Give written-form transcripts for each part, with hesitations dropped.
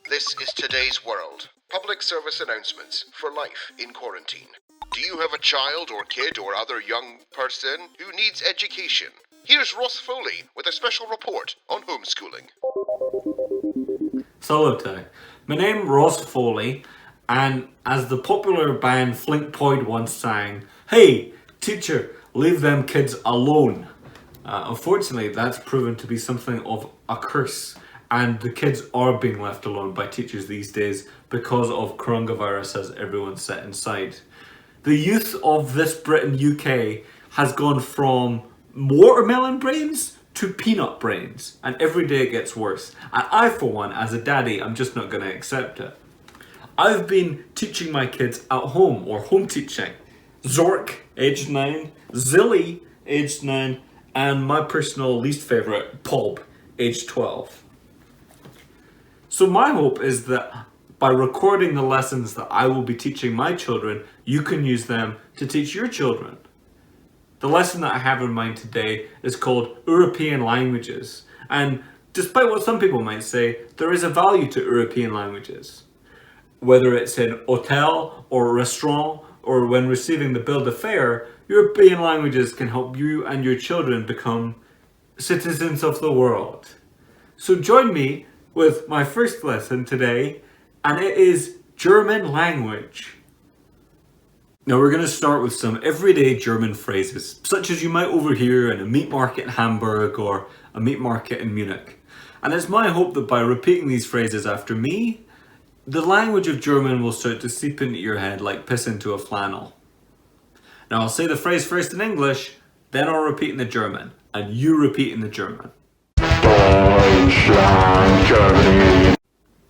This is today's world. Public service announcements for life in quarantine. Do you have a child or kid or other young person who needs education? Here's Ross Foley with a special report on homeschooling. Salute. My name Ross Foley, and as the popular band Flink Poyd once sang, "Hey, teacher, leave them kids alone." Unfortunately, that's proven to be something of a curse, and the kids are being left alone by teachers these days because of coronavirus as everyone's set inside. The youth of this Britain, UK, has gone from watermelon brains to peanut brains, and every day it gets worse. And I, for one, as a daddy, I'm just not going to accept it. I've been teaching my kids at home, or home teaching. Zork, aged 9, Zilly, aged 9, and my personal least favourite, Pob, aged 12. So my hope is that by recording the lessons that I will be teaching my children, you can use them to teach your children. The lesson that I have in mind today is called European languages. And despite what some people might say, there is a value to European languages. Whether it's in hotel or restaurant or when receiving the bill de fare, European languages can help you and your children become citizens of the world. So join me with my first lesson today, and it is German language. Now we're going to start with some everyday German phrases, such as you might overhear in a meat market in Hamburg or a meat market in Munich. And it's my hope that by repeating these phrases after me, the language of German will start to seep into your head like piss into a flannel. Now I'll say the phrase first in English, then I'll repeat in the German, and you repeat in the German. Deutschland, Germany.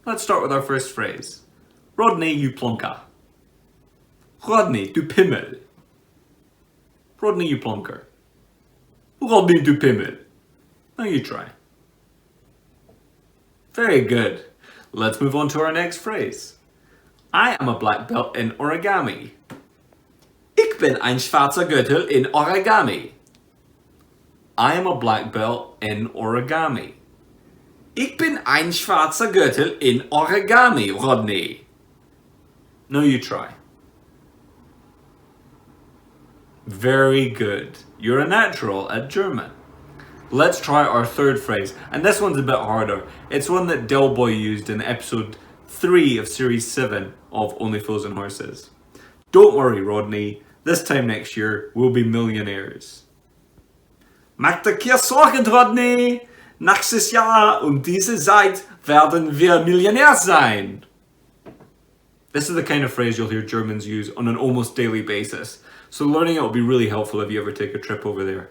Let's start with our first phrase. Rodney, you plonker. Rodney, du Pimmel. Rodney, you plonker. Rodney, du Pimmel. Now you try. Very good. Let's move on to our next phrase. I am a black belt in origami. Ich bin ein schwarzer Gürtel in origami. I am a black belt in origami. Ich bin ein schwarzer Gürtel in origami, Rodney. Now you try. Very good. You're a natural at German. Let's try our third phrase, and this one's a bit harder. It's one that Del Boy used in episode 3 of series 7 of Only Fools and Horses. Don't worry, Rodney. This time next year, we'll be millionaires. Mach dir keine Sorgen, Rodney. Nächstes Jahr diese Zeit werden wir Millionär sein. This is the kind of phrase you'll hear Germans use on an almost daily basis. So learning it will be really helpful if you ever take a trip over there.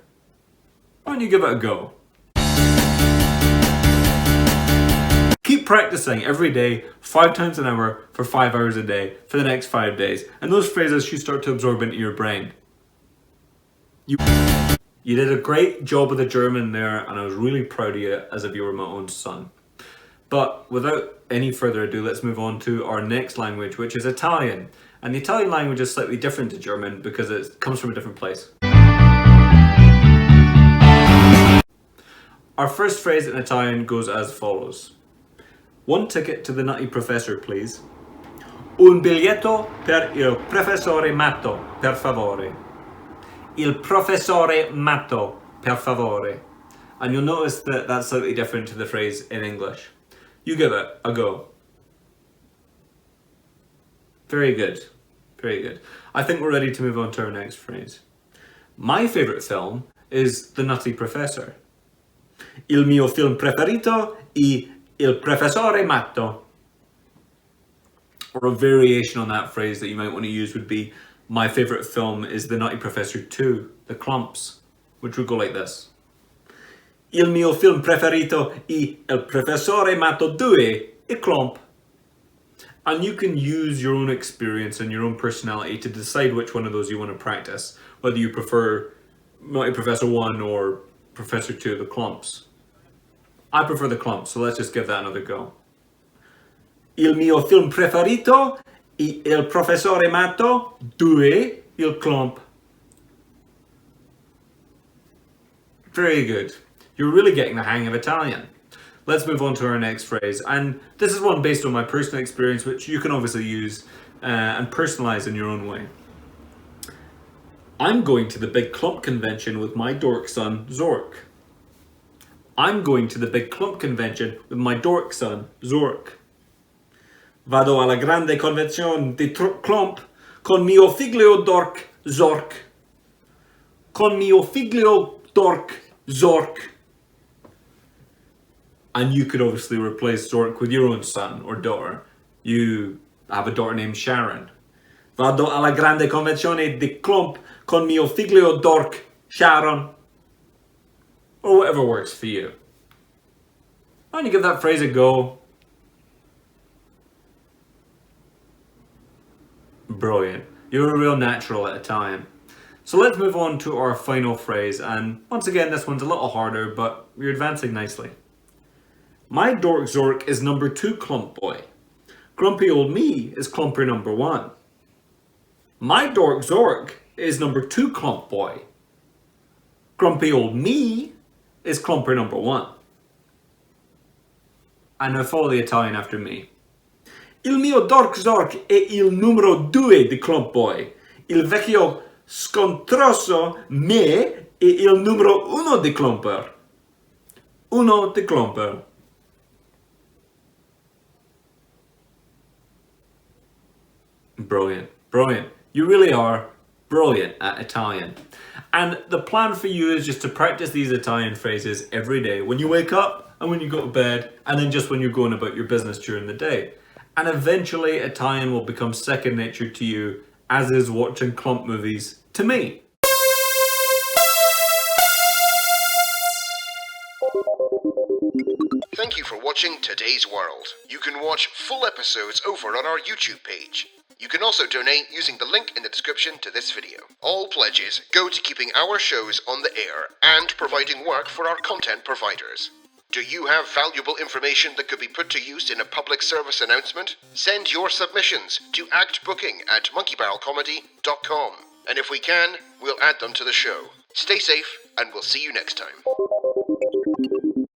Why don't you give it a go? Keep practicing every day, 5 times an hour, for 5 hours a day, for the next 5 days. And those phrases should start to absorb into your brain. You did a great job with the German there, and I was really proud of you as if you were my own son. But without any further ado, let's move on to our next language, which is Italian. And the Italian language is slightly different to German because it comes from a different place. Our first phrase in Italian goes as follows. 1 ticket to the Nutty Professor, please. Un biglietto per il professore matto, per favore. Il professore matto, per favore. And you'll notice that that's slightly different to the phrase in English. You give it a go. Very good. Very good. I think we're ready to move on to our next phrase. My favourite film is The Nutty Professor. Il mio film preferito è Il professore matto. Or a variation on that phrase that you might want to use would be, my favourite film is The Nutty Professor 2, The Clumps, which would go like this. Il mio film preferito è Il professore matto 2, I Clump. And you can use your own experience and your own personality to decide which one of those you want to practice, whether you prefer Nutty Professor 1 or Professor 2, The Clumps. I prefer The Clumps, so let's just give that another go. Il mio film preferito è Il professore matto 2, Il Clump. Very good. You're really getting the hang of Italian. let's move on to our next phrase. And this is one based on my personal experience, which you can obviously use and personalize in your own way. I'm going to the big clump convention with my dork son, Zork. I'm going to the big clump convention with my dork son, Zork. Vado alla grande convenzione di clump con mio figlio dork, Zork. Con mio figlio dork, Zork. And you could obviously replace Zork with your own son or daughter. You have a daughter named Sharon. Vado alla grande convenzione di clump con mio figlio dork, Sharon. Or whatever works for you. Why don't you give that phrase a go? Brilliant. You're a real natural at Italian. So let's move on to our final phrase, and once again this one's a little harder, but you're advancing nicely. My dork Zork is number 2 clump boy. Grumpy old me is clumper number 1. My dork Zork is number 2 clump boy. Grumpy old me is clumper number 1. And now follow the Italian after me. Il mio dork Zork è il numero 2 di clump boy. Il vecchio scontroso me è il numero 1 di clumper. Uno di clumper. Brilliant, brilliant. You really are brilliant at Italian. And the plan for you is just to practice these Italian phrases every day when you wake up and when you go to bed, and then just when you're going about your business during the day. And eventually Italian will become second nature to you, as is watching clump movies to me. Thank you for watching Today's World. You can watch full episodes over on our YouTube page. You can also donate using the link in the description to this video. All pledges go to keeping our shows on the air and providing work for our content providers. Do you have valuable information that could be put to use in a public service announcement? Send your submissions to actbooking@monkeybarrelcomedy.com. And if we can, we'll add them to the show. Stay safe, and we'll see you next time.